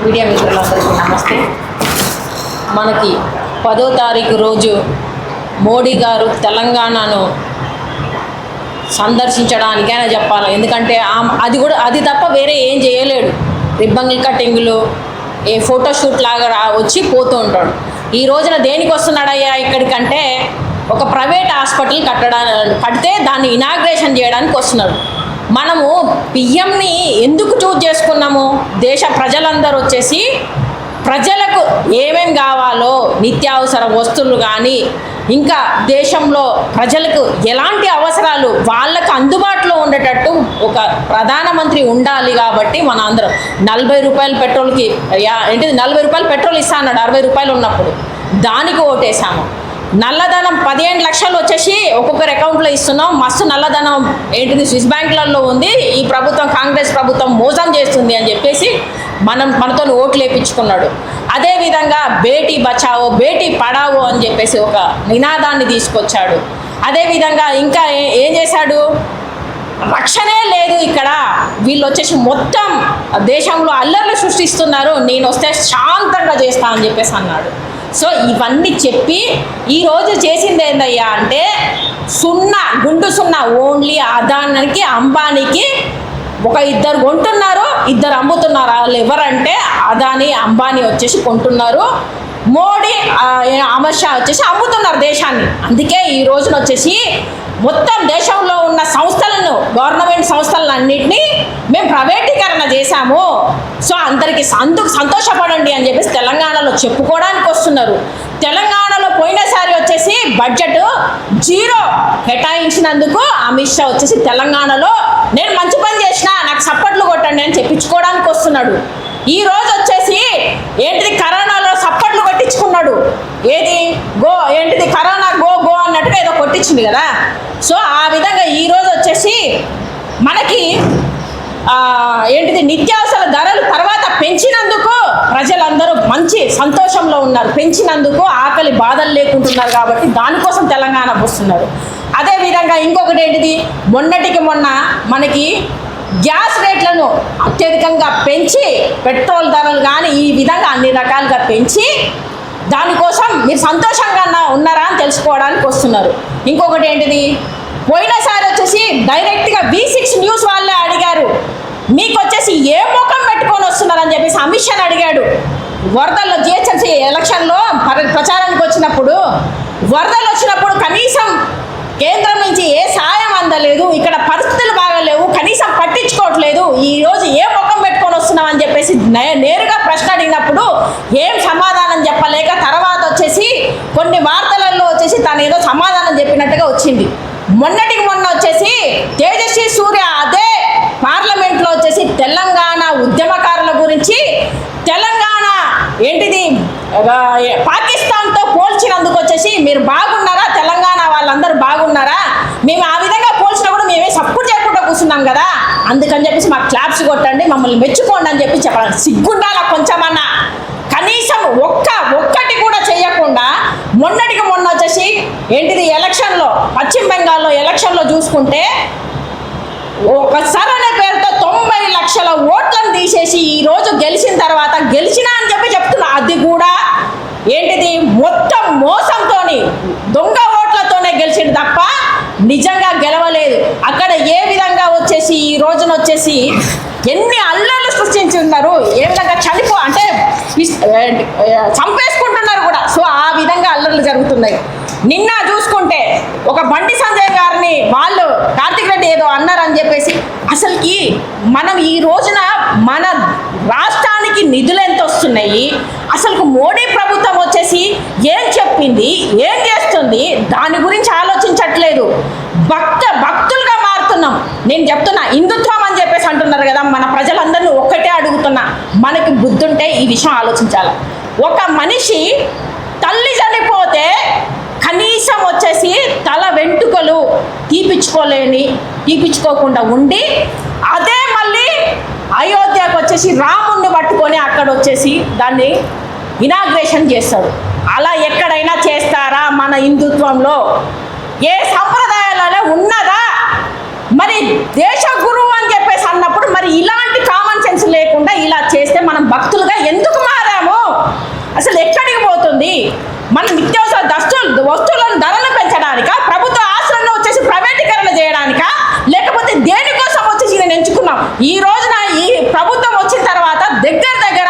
Media మిత్రులందరికీ నమస్తే. మనకి 10వ తారీఖు రోజు మోడీ గారు తెలంగాణను సందర్శించడానికైనా చెప్పాలి. ఎందుకంటే అది తప్ప వేరే ఏం చేయలేడు. రిబ్బన్లు కటింగ్లు, ఏ ఫోటోషూట్ లాగా వచ్చి పోతూ ఉంటాడు. ఈ రోజున దేనికి వస్తున్నాడయ్యా ఇక్కడికంటే ఒక ప్రైవేట్ హాస్పిటల్ కడితే దాన్ని ఇనాగ్రేషన్ చేయడానికి వస్తున్నాడు. మనము పిఎంని ఎందుకు చూజ్ చేసుకున్నాము? దేశ ప్రజలందరూ వచ్చేసి ప్రజలకు ఏమేమి కావాలో నిత్యావసర వస్తువులు కానీ ఇంకా దేశంలో ప్రజలకు ఎలాంటి అవసరాలు వాళ్ళకు అందుబాటులో ఉండేటట్టు ఒక ప్రధానమంత్రి ఉండాలి. కాబట్టి మన అందరం 40 రూపాయల పెట్రోల్కి ఏంటిది 40 రూపాయలు పెట్రోల్ ఇస్తా అన్నాడు 60 రూపాయలు ఉన్నప్పుడు. దానికి ఓటేసాము. నల్లధనం 15 లక్షలు వచ్చేసి ఒక్కొక్కరి అకౌంట్లో ఇస్తున్నాం. మస్తు నల్లధనం ఏంటిది స్విస్ బ్యాంకులలో ఉంది. ఈ ప్రభుత్వం కాంగ్రెస్ ప్రభుత్వం మోసం చేస్తుంది అని చెప్పేసి మనతో ఓట్లు వేయించుకున్నాడు. అదేవిధంగా బేటీ బచావో బేటీ పడావో అని చెప్పేసి ఒక నినాదాన్ని తీసుకొచ్చాడు. అదేవిధంగా ఇంకా ఏం చేశాడు? రక్షణే లేదు ఇక్కడ, వీళ్ళు వచ్చేసి మొత్తం దేశంలో అల్లర్లు సృష్టిస్తున్నారు, నేను వస్తే శాంతంగా చేస్తా అని చెప్పేసి అన్నాడు. సో ఇవన్నీ చెప్పి ఈరోజు చేసింది ఏందయ్యా అంటే గుండు సున్నా ఓన్లీ అదానికి అంబానీకి ఒక ఇద్దరు కొంటున్నారు, ఇద్దరు అమ్ముతున్నారు. వాళ్ళు ఎవరంటే అదాని అంబానీ వచ్చేసి కొంటున్నారు, మోడీ అమిత్ షా వచ్చేసి అమ్ముతున్నారు దేశాన్ని. అందుకే ఈ రోజున వచ్చేసి మొత్తం దేశంలో ఉన్న సంస్థలను గవర్నమెంట్ సంస్థలను అన్నింటినీ మేము ప్రైవేటీకరణ చేశాము. సో అందరికీ సంతోషపడండి అని చెప్పేసి తెలంగాణలో చెప్పుకోవడానికి వస్తున్నారు. తెలంగాణలో పోయినసారి వచ్చేసి బడ్జెట్ 0 కేటాయించినందుకు అమిత్ షా వచ్చేసి తెలంగాణలో నేను మంచి పని చేసినా నాకు సప్పట్లు కొట్టండి అని చెప్పించుకోవడానికి వస్తున్నాడు. ఈ రోజు వచ్చేసి ఏంటిది కరోనాలో సప్పట్లు కొట్టించుకున్నాడు. ఏంటిది కరోనా గో అన్నట్టుగా ఏదో కొట్టించింది కదా. సో ఆ విధంగా ఈరోజు వచ్చేసి మనకి ఏంటిది నిత్యావసర ధరలు తర్వాత పెంచినందుకు ప్రజలందరూ మంచి సంతోషంలో ఉన్నారు. పెంచినందుకు ఆకలి బాధలు లేకుంటున్నారు కాబట్టి దానికోసం తెలంగాణ వస్తున్నారు. అదేవిధంగా ఇంకొకటి ఏంటిది మొన్నటికి మొన్న మనకి గ్యాస్ రేట్లను అత్యధికంగా పెంచి పెట్రోల్ ధరలు కానీ ఈ విధంగా అన్ని రకాలుగా పెంచి దానికోసం మీరు సంతోషంగా ఉన్నారా అని తెలుసుకోవడానికి వస్తున్నారు. ఇంకొకటి ఏంటిది పోయినసారి వచ్చేసి డైరెక్ట్గా V6 న్యూస్ వాళ్ళే అడిగారు, మీకు వచ్చేసి ఏ ముఖం పెట్టుకొని వస్తున్నారని చెప్పేసి అమిత్ షాని అడిగాడు. వరదల్లో GHMC ఎలక్షన్లో ప్రచారానికి వచ్చినప్పుడు వరదలు వచ్చినప్పుడు కనీసం కేంద్రం నుంచి ఏ సాయం అందలేదు, ఇక్కడ పరిస్థితులు బాగాలేవు, కనీసం పట్టించుకోవట్లేదు, ఈరోజు ఏ ముఖం పెట్టుకొని వస్తున్నాం అని చెప్పేసి నేరుగా ప్రశ్న అడిగినప్పుడు ఏం సమాధానం చెప్పలేక తర్వాత వచ్చేసి కొన్ని వార్తలలో వచ్చేసి తను ఏదో సమాధానం చెప్పినట్టుగా వచ్చింది. మొన్నటికి మొన్న వచ్చేసి తేజస్వి సూర్య అదే పార్లమెంట్లో వచ్చేసి తెలంగాణ ఉద్యమకారుల గురించి తెలంగాణ ఏంటిది పాకిస్తాన్తో పోల్చినందుకు వచ్చేసి మీరు బాగున్నారా, తెలంగాణ వాళ్ళందరూ బాగున్నారా, మేము ఆ విధంగా పోల్చినప్పుడు మేమే సపోర్ట్ చేయకుండా కూర్చున్నాం కదా, అందుకని చెప్పేసి మాకు క్లాప్స్ కొట్టండి, మమ్మల్ని మెచ్చుకోండి అని చెప్పి చెప్పాలి. సిగ్గుండాలా కొంచెమన్నా? కనీసం ఒక్కటి కూడా చేయకుండా మొన్నటికి మొన్న వచ్చేసి ఏంటిది ఎలక్షన్లో పశ్చిమ బెంగాల్లో ఎలక్షన్లో చూసుకుంటే ఒక సరైన పేరుతో 90 లక్షల ఓట్లను తీసేసి ఈరోజు గెలిచిన తర్వాత గెలిచినా అని చెప్పి చెప్తున్నా. అది కూడా ఏంటిది మొత్తం మోసంతోని దొంగ ఓట్లతోనే గెలిచింది తప్ప నిజంగా గెలవలేదు. అక్కడ ఏ విధంగా వచ్చేసి ఈ రోజున వచ్చేసి ఎన్ని అల్లర్లు సృష్టించి ఉన్నారు, ఏ విధంగా అంటే చంపేసుకుంటున్నారు కూడా. సో ఆ విధంగా అల్లర్లు జరుగుతున్నాయి. నిన్న చూసుకుంటే ఒక బండి సంజయ్ గారిని వాళ్ళు కార్తిక్ రెడ్డి ఏదో అన్నారని చెప్పేసి అసలుకి మనం ఈ రోజున మన రాష్ట్రానికి నిధులు ఎంత వస్తున్నాయి, అసలు మోడీ ప్రభుత్వం వచ్చేసి ఏం చెప్పింది, ఏం చేస్తుంది, దాని గురించి ఆలోచించట్లేదు. భక్తులుగా మారుతున్నాం. నేను చెప్తున్నా హిందుత్వం అని చెప్పేసి అంటున్నారు కదా, మన ప్రజలందరినీ ఒక్కటే అడుగుతున్నా, మనకి బుద్ధి ఉంటే ఈ విషయం ఆలోచించాలి. ఒక మనిషి తల్లి చనిపోతే కనీసం వచ్చేసి తల వెంట్రుకలు తీపించుకోకుండా ఉండి అదే మళ్ళీ అయోధ్యకు వచ్చేసి రాముణ్ణి పట్టుకొని అక్కడ వచ్చేసి దాన్ని ఇనాగ్రేషన్ చేస్తాడు. అలా ఎక్కడైనా చేస్తారా? మన హిందుత్వంలో ఏ సంప్రదాయాలలో ఉన్నదా? మరి దేశ గురువు అని చెప్పేసి అన్నప్పుడు మరి ఇలాంటి కామన్ సెన్స్ లైసెన్స్ లేకుండా ఇలా చేస్తే మనం భక్తులుగా ఎందుకు మారాము? అసలు ఎక్కడికి పోతుంది? మనం నిత్యావసర వస్తువులను ధరలు పెంచడానికా, ప్రభుత్వ ఆస్తులను వచ్చేసి ప్రైవేటీకరణ చేయడానికా, లేకపోతే దేనికోసం వచ్చేసి నేను ఎంచుకున్నాం? ఈ రోజున ఈ ప్రభుత్వం వచ్చిన తర్వాత దగ్గర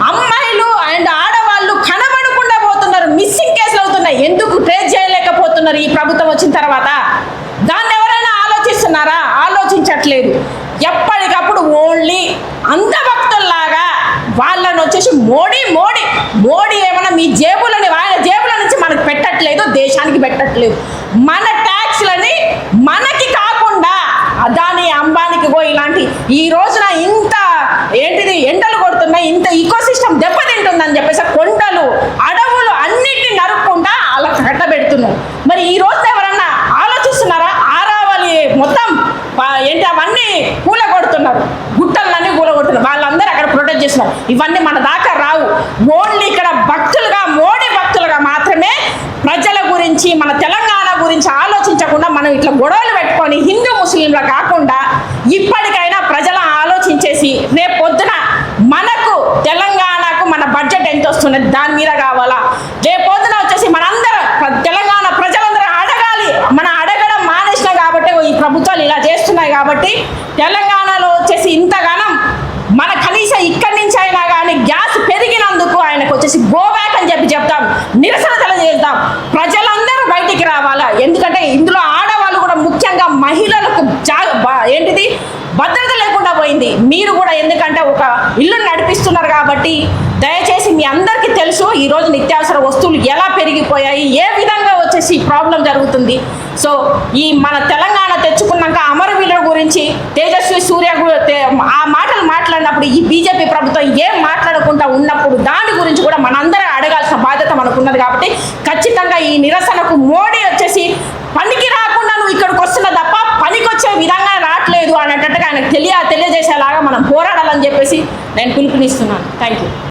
అమ్మాయిలు అండ్ ఆడవాళ్ళు కనబడకుండా పోతున్నారు, మిస్సింగ్ కేసులు అవుతున్నాయి. ఎందుకు ట్రేస్ చేయలేకపోతున్నారు ఈ ప్రభుత్వం వచ్చిన తర్వాత? దాన్ని ఎవరైనా ఆలోచిస్తున్నారా? ఆలోచించట్లేదు. ఎప్పటికప్పుడు ఓన్లీ అంధభక్తుల్లాగా వాళ్ళని వచ్చేసి మోడీ ఏమన్నా మీ జేబులని, ఆయన జేబుల నుంచి మనకు పెట్టట్లేదు, దేశానికి పెట్టట్లేదు. మన ట్యాక్స్లని మనకి కాకుండా అదాని అంబానీకి ఇలాంటి ఈ రోజున ఇంత ఎండలు కొడుతున్నాయి, ఇంత ఈకో సిస్టమ్ దెబ్బతింటుందని చెప్పేసి కొండలు అడవులు అన్నిటిని నరుక్కుండా అలా కట్టబెడుతున్నాం. మరి ఈ రోజున ఎవరన్నా ఆలోచిస్తున్నారా? ఆరావళి మొత్తం అవన్నీ కూలగొడుతున్నారు, గుట్టలన్నీ కూలగొడుతున్నారు. వాళ్ళందరూ అక్కడ ప్రొటెక్ట్ చేస్తున్నారు. ఇవన్నీ మన దాకా రావు. ఓన్లీ ఇక్కడ మోడీ భక్తులుగా మాత్రమే ప్రజల గురించి, మన తెలంగాణ గురించి ఆలోచించకుండా మనం ఇట్లా గొడవలు పెట్టుకొని హిందూ ముస్లింల కాకుండా ఇప్పటికైనా ప్రజల ఆలోచించేసి రేపు పొద్దున మనకు తెలంగాణకు మన బడ్జెట్ ఎంత వస్తున్నది దాని మీద కావాలా? రేపు పొద్దున వచ్చేసి మనందరం తెలంగాణ ప్రజలందరూ అడగాలి. మనం అడగడం మానేసిన కాబట్టి ఈ ప్రభుత్వాలు ఇలా చేస్తున్నాయి కాబట్టి తెలంగాణలో వచ్చేసి ఇంతగానం మన కనీసం ఇక్కడి నుంచి అయినా కానీ గ్యాస్ పెరిగినందుకు ఆయనకు వచ్చేసి గో బ్యాక్ అని చెప్తాం, నిరసన తెలియజేద్దాం. ప్రజలందరూ బయటికి రావాలా? ఎందుకంటే ఇందులో ఆడవాళ్ళు కూడా ముఖ్యంగా మహిళలకు భద్రత లేకుండా పోయింది. మీరు కూడా ఎందుకంటే ఒక ఇల్లు నడిపిస్తున్నారు కాబట్టి దయచేసి మీ అందరికీ తెలుసు ఈరోజు నిత్యావసర వస్తువులు ఎలా పెరిగిపోయాయి, ఏ విధంగా వచ్చేసి ప్రాబ్లం జరుగుతుంది. సో ఈ మన తెలంగాణ తెచ్చుకున్నాక అమరవీరుల గురించి తేజస్వి సూర్య ఆ మాటలు మాట్లాడినప్పుడు ఈ బీజేపీ ప్రభుత్వం ఏం మాట్లాడకుండా ఉన్నప్పుడు దాని గురించి కూడా మనందరం అడగాల్సిన బాధ్యత మనకున్నది. కాబట్టి ఖచ్చితంగా ఈ నిరసనకు మోడీ వచ్చేసి పనికి రాకుండా నువ్వు ఇక్కడికి వస్తున్న తప్ప పనికొచ్చే విధంగా రావట్లేదు అనేటట్టుగా ఆయనకు తెలియజేసేలాగా మనం పోరాడాలని చెప్పేసి నేను పిలుపునిస్తున్నాను. Thank you.